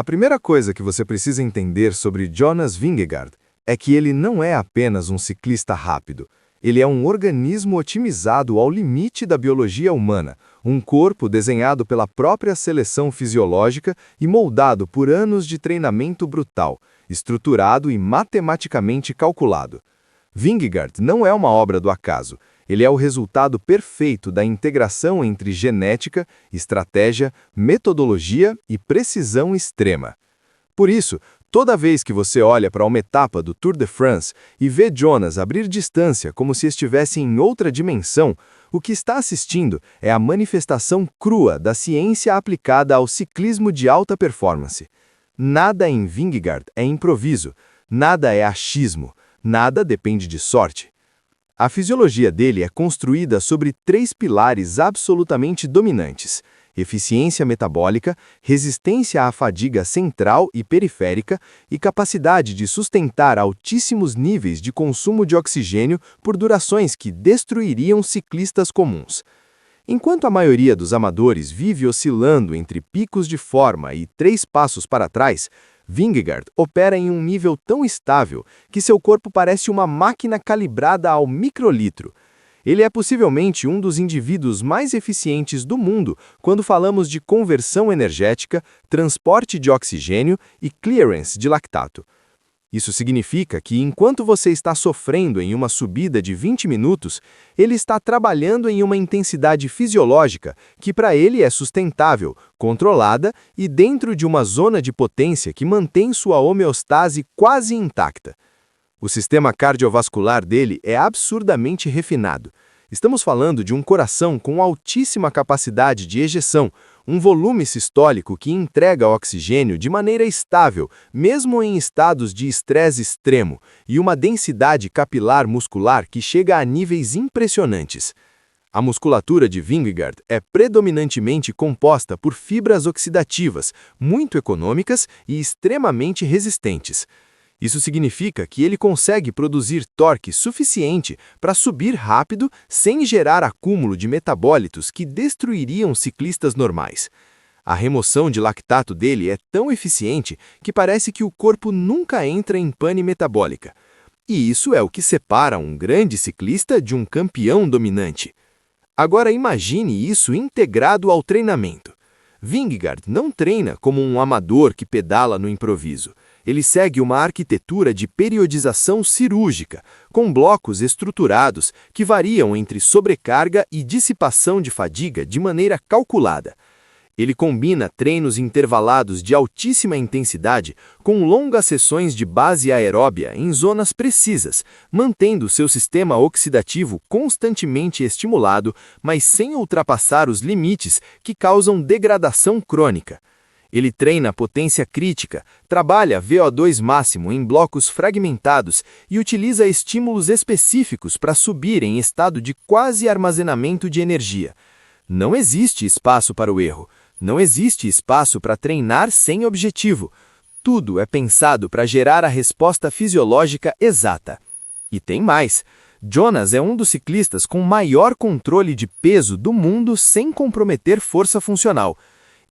A primeira coisa que você precisa entender sobre Jonas Vingegaard é que ele não é apenas um ciclista rápido. Ele é um organismo otimizado ao limite da biologia humana, um corpo desenhado pela própria seleção fisiológica e moldado por anos de treinamento brutal, estruturado e matematicamente calculado. Vingegaard não é uma obra do acaso. Ele é o resultado perfeito da integração entre genética, estratégia, metodologia e precisão extrema. Por isso, toda vez que você olha para uma etapa do Tour de France e vê Jonas abrir distância como se estivesse em outra dimensão, o que está assistindo é a manifestação crua da ciência aplicada ao ciclismo de alta performance. Nada em Vingegaard é improviso, nada é achismo, nada depende de sorte. A fisiologia dele é construída sobre 3 pilares absolutamente dominantes: eficiência metabólica, resistência à fadiga central e periférica e capacidade de sustentar altíssimos níveis de consumo de oxigênio por durações que destruiriam ciclistas comuns. Enquanto a maioria dos amadores vive oscilando entre picos de forma e 3 passos para trás, Vingegaard opera em um nível tão estável que seu corpo parece uma máquina calibrada ao microlitro. Ele é possivelmente um dos indivíduos mais eficientes do mundo quando falamos de conversão energética, transporte de oxigênio e clearance de lactato. Isso significa que, enquanto você está sofrendo em uma subida de 20 minutos, ele está trabalhando em uma intensidade fisiológica que para ele é sustentável, controlada e dentro de uma zona de potência que mantém sua homeostase quase intacta. O sistema cardiovascular dele é absurdamente refinado. Estamos falando de um coração com altíssima capacidade de ejeção, um volume sistólico que entrega oxigênio de maneira estável, mesmo em estados de estresse extremo, e uma densidade capilar muscular que chega a níveis impressionantes. A musculatura de Vingegaard é predominantemente composta por fibras oxidativas, muito econômicas e extremamente resistentes. Isso significa que ele consegue produzir torque suficiente para subir rápido sem gerar acúmulo de metabólitos que destruiriam ciclistas normais. A remoção de lactato dele é tão eficiente que parece que o corpo nunca entra em pane metabólica. E isso é o que separa um grande ciclista de um campeão dominante. Agora imagine isso integrado ao treinamento. Vingegaard não treina como um amador que pedala no improviso. Ele segue uma arquitetura de periodização cirúrgica, com blocos estruturados que variam entre sobrecarga e dissipação de fadiga de maneira calculada. Ele combina treinos intervalados de altíssima intensidade com longas sessões de base aeróbia em zonas precisas, mantendo seu sistema oxidativo constantemente estimulado, mas sem ultrapassar os limites que causam degradação crônica. Ele treina potência crítica, trabalha VO2 máximo em blocos fragmentados e utiliza estímulos específicos para subir em estado de quase armazenamento de energia. Não existe espaço para o erro. Não existe espaço para treinar sem objetivo. Tudo é pensado para gerar a resposta fisiológica exata. E tem mais. Jonas é um dos ciclistas com maior controle de peso do mundo sem comprometer força funcional.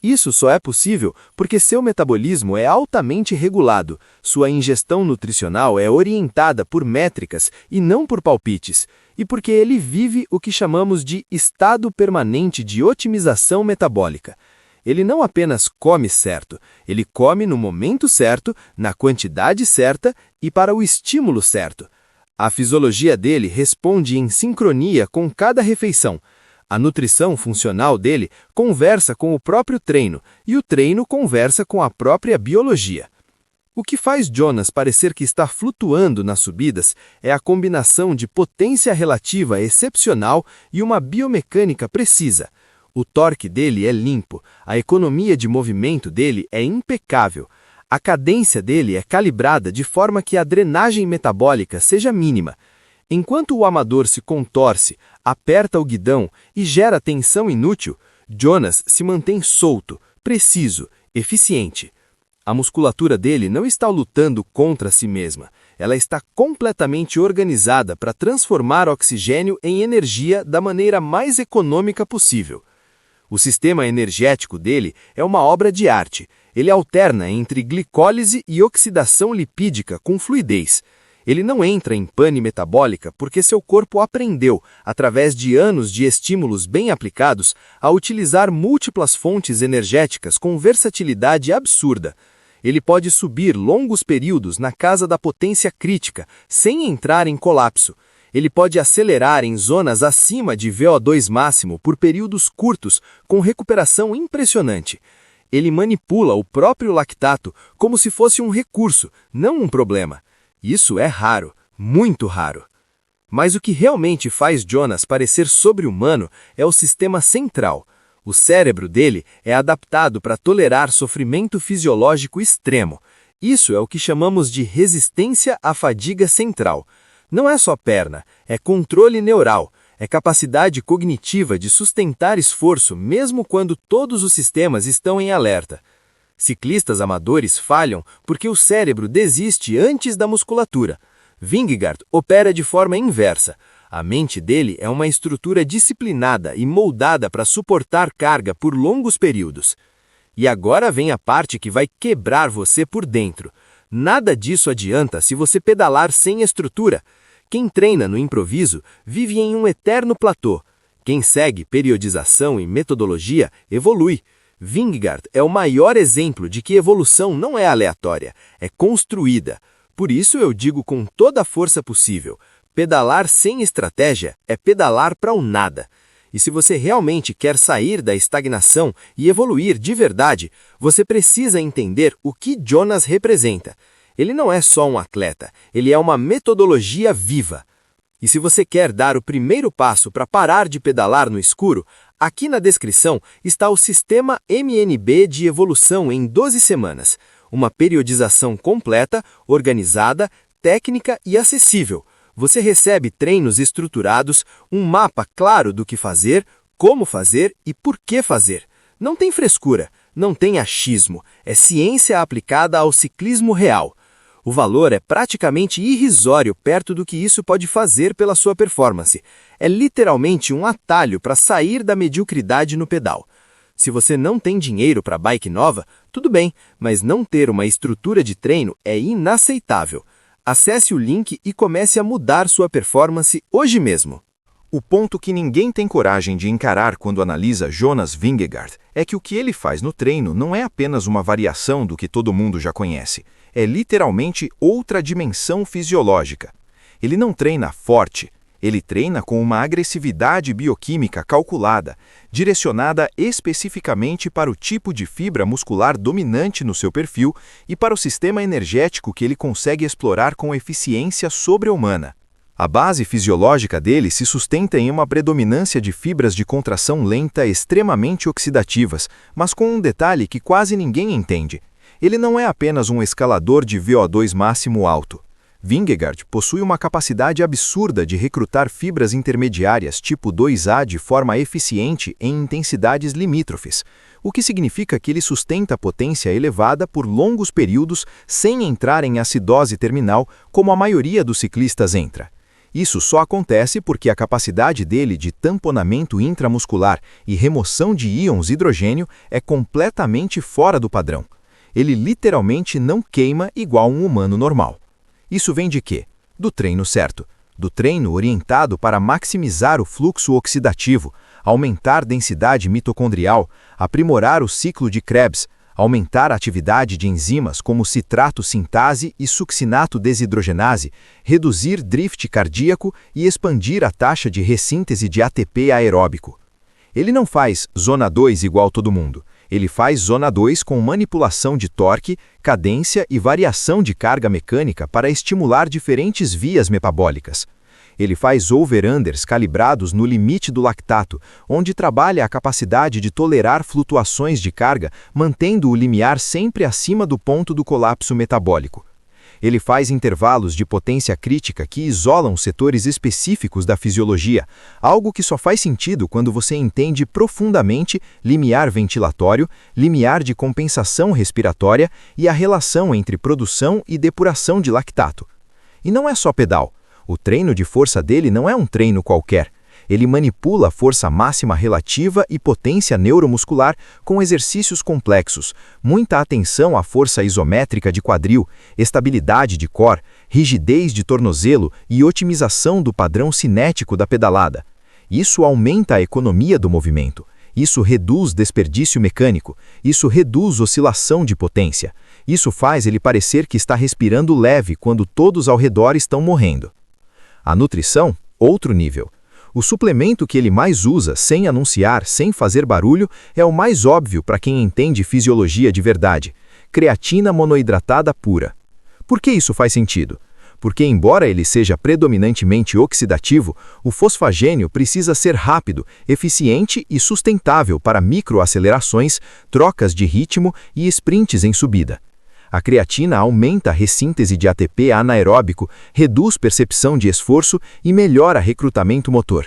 Isso só é possível porque seu metabolismo é altamente regulado, sua ingestão nutricional é orientada por métricas e não por palpites, e porque ele vive o que chamamos de estado permanente de otimização metabólica. Ele não apenas come certo, ele come no momento certo, na quantidade certa e para o estímulo certo. A fisiologia dele responde em sincronia com cada refeição. A nutrição funcional dele conversa com o próprio treino e o treino conversa com a própria biologia. O que faz Jonas parecer que está flutuando nas subidas é a combinação de potência relativa excepcional e uma biomecânica precisa. O torque dele é limpo, a economia de movimento dele é impecável, a cadência dele é calibrada de forma que a drenagem metabólica seja mínima. Enquanto o amador se contorce, aperta o guidão e gera tensão inútil, Jonas se mantém solto, preciso, eficiente. A musculatura dele não está lutando contra si mesma. Ela está completamente organizada para transformar oxigênio em energia da maneira mais econômica possível. O sistema energético dele é uma obra de arte. Ele alterna entre glicólise e oxidação lipídica com fluidez. Ele não entra em pane metabólica porque seu corpo aprendeu, através de anos de estímulos bem aplicados, a utilizar múltiplas fontes energéticas com versatilidade absurda. Ele pode subir longos períodos na casa da potência crítica, sem entrar em colapso. Ele pode acelerar em zonas acima de VO2 máximo por períodos curtos, com recuperação impressionante. Ele manipula o próprio lactato como se fosse um recurso, não um problema. Isso é raro, muito raro. Mas o que realmente faz Jonas parecer sobre-humano é o sistema central. O cérebro dele é adaptado para tolerar sofrimento fisiológico extremo. Isso é o que chamamos de resistência à fadiga central. Não é só perna, é controle neural, é capacidade cognitiva de sustentar esforço mesmo quando todos os sistemas estão em alerta. Ciclistas amadores falham porque o cérebro desiste antes da musculatura. Vingegaard opera de forma inversa. A mente dele é uma estrutura disciplinada e moldada para suportar carga por longos períodos. E agora vem a parte que vai quebrar você por dentro. Nada disso adianta se você pedalar sem estrutura. Quem treina no improviso vive em um eterno platô. Quem segue periodização e metodologia evolui. Vingegaard é o maior exemplo de que evolução não é aleatória, é construída. Por isso eu digo com toda a força possível, pedalar sem estratégia é pedalar para o nada. E se você realmente quer sair da estagnação e evoluir de verdade, você precisa entender o que Jonas representa. Ele não é só um atleta, ele é uma metodologia viva. E se você quer dar o primeiro passo para parar de pedalar no escuro, aqui na descrição está o Sistema MNB de Evolução em 12 semanas. Uma periodização completa, organizada, técnica e acessível. Você recebe treinos estruturados, um mapa claro do que fazer, como fazer e por que fazer. Não tem frescura, não tem achismo, é ciência aplicada ao ciclismo real. O valor é praticamente irrisório perto do que isso pode fazer pela sua performance. É literalmente um atalho para sair da mediocridade no pedal. Se você não tem dinheiro para bike nova, tudo bem, mas não ter uma estrutura de treino é inaceitável. Acesse o link e comece a mudar sua performance hoje mesmo. O ponto que ninguém tem coragem de encarar quando analisa Jonas Vingegaard é que o que ele faz no treino não é apenas uma variação do que todo mundo já conhece. É literalmente outra dimensão fisiológica. Ele não treina forte, ele treina com uma agressividade bioquímica calculada, direcionada especificamente para o tipo de fibra muscular dominante no seu perfil e para o sistema energético que ele consegue explorar com eficiência sobre-humana. A base fisiológica dele se sustenta em uma predominância de fibras de contração lenta extremamente oxidativas, mas com um detalhe que quase ninguém entende. Ele não é apenas um escalador de VO2 máximo alto. Vingegaard possui uma capacidade absurda de recrutar fibras intermediárias tipo 2A de forma eficiente em intensidades limítrofes, o que significa que ele sustenta potência elevada por longos períodos sem entrar em acidose terminal, como a maioria dos ciclistas entra. Isso só acontece porque a capacidade dele de tamponamento intramuscular e remoção de íons hidrogênio é completamente fora do padrão. Ele literalmente não queima igual um humano normal. Isso vem de quê? Do treino certo. Do treino orientado para maximizar o fluxo oxidativo, aumentar densidade mitocondrial, aprimorar o ciclo de Krebs, aumentar a atividade de enzimas como citrato sintase e succinato desidrogenase, reduzir drift cardíaco e expandir a taxa de ressíntese de ATP aeróbico. Ele não faz zona 2 igual todo mundo. Ele faz zona 2 com manipulação de torque, cadência e variação de carga mecânica para estimular diferentes vias metabólicas. Ele faz over-unders calibrados no limite do lactato, onde trabalha a capacidade de tolerar flutuações de carga, mantendo o limiar sempre acima do ponto do colapso metabólico. Ele faz intervalos de potência crítica que isolam setores específicos da fisiologia, algo que só faz sentido quando você entende profundamente limiar ventilatório, limiar de compensação respiratória e a relação entre produção e depuração de lactato. E não é só pedal. O treino de força dele não é um treino qualquer. Ele manipula a força máxima relativa e potência neuromuscular com exercícios complexos, muita atenção à força isométrica de quadril, estabilidade de core, rigidez de tornozelo e otimização do padrão cinético da pedalada. Isso aumenta a economia do movimento. Isso reduz desperdício mecânico. Isso reduz oscilação de potência. Isso faz ele parecer que está respirando leve quando todos ao redor estão morrendo. A nutrição, outro nível. O suplemento que ele mais usa, sem anunciar, sem fazer barulho, é o mais óbvio para quem entende fisiologia de verdade. Creatina monoidratada pura. Por que isso faz sentido? Porque, embora ele seja predominantemente oxidativo, o fosfagênio precisa ser rápido, eficiente e sustentável para microacelerações, trocas de ritmo e sprints em subida. A creatina aumenta a ressíntese de ATP anaeróbico, reduz percepção de esforço e melhora recrutamento motor.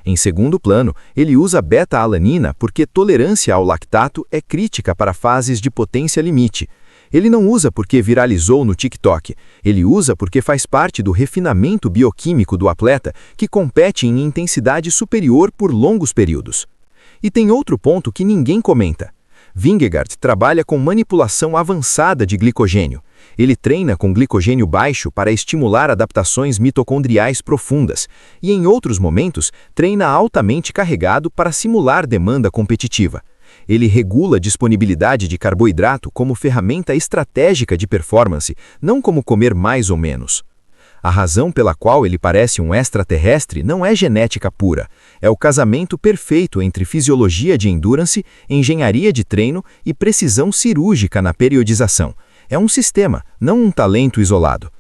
Em segundo plano, ele usa beta-alanina porque tolerância ao lactato é crítica para fases de potência limite. Ele não usa porque viralizou no TikTok, ele usa porque faz parte do refinamento bioquímico do atleta que compete em intensidade superior por longos períodos. E tem outro ponto que ninguém comenta. Vingegaard trabalha com manipulação avançada de glicogênio. Ele treina com glicogênio baixo para estimular adaptações mitocondriais profundas e, em outros momentos, treina altamente carregado para simular demanda competitiva. Ele regula a disponibilidade de carboidrato como ferramenta estratégica de performance, não como comer mais ou menos. A razão pela qual ele parece um extraterrestre não é genética pura, é o casamento perfeito entre fisiologia de endurance, engenharia de treino e precisão cirúrgica na periodização. É um sistema, não um talento isolado.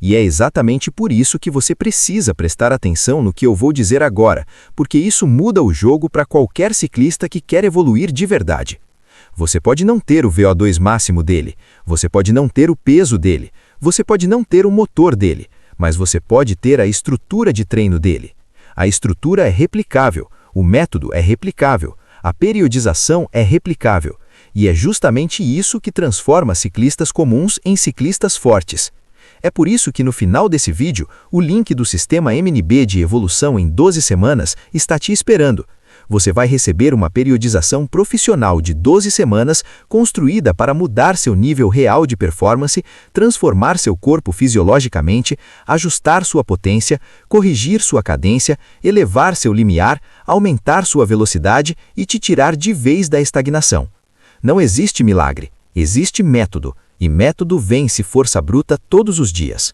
E é exatamente por isso que você precisa prestar atenção no que eu vou dizer agora, porque isso muda o jogo para qualquer ciclista que quer evoluir de verdade. Você pode não ter o VO2 máximo dele, você pode não ter o peso dele, você pode não ter o motor dele, mas você pode ter a estrutura de treino dele. A estrutura é replicável, o método é replicável, a periodização é replicável, e é justamente isso que transforma ciclistas comuns em ciclistas fortes. É por isso que no final desse vídeo, o link do sistema MNB de evolução em 12 semanas está te esperando. Você vai receber uma periodização profissional de 12 semanas construída para mudar seu nível real de performance, transformar seu corpo fisiologicamente, ajustar sua potência, corrigir sua cadência, elevar seu limiar, aumentar sua velocidade e te tirar de vez da estagnação. Não existe milagre, existe método. E método vence força bruta todos os dias.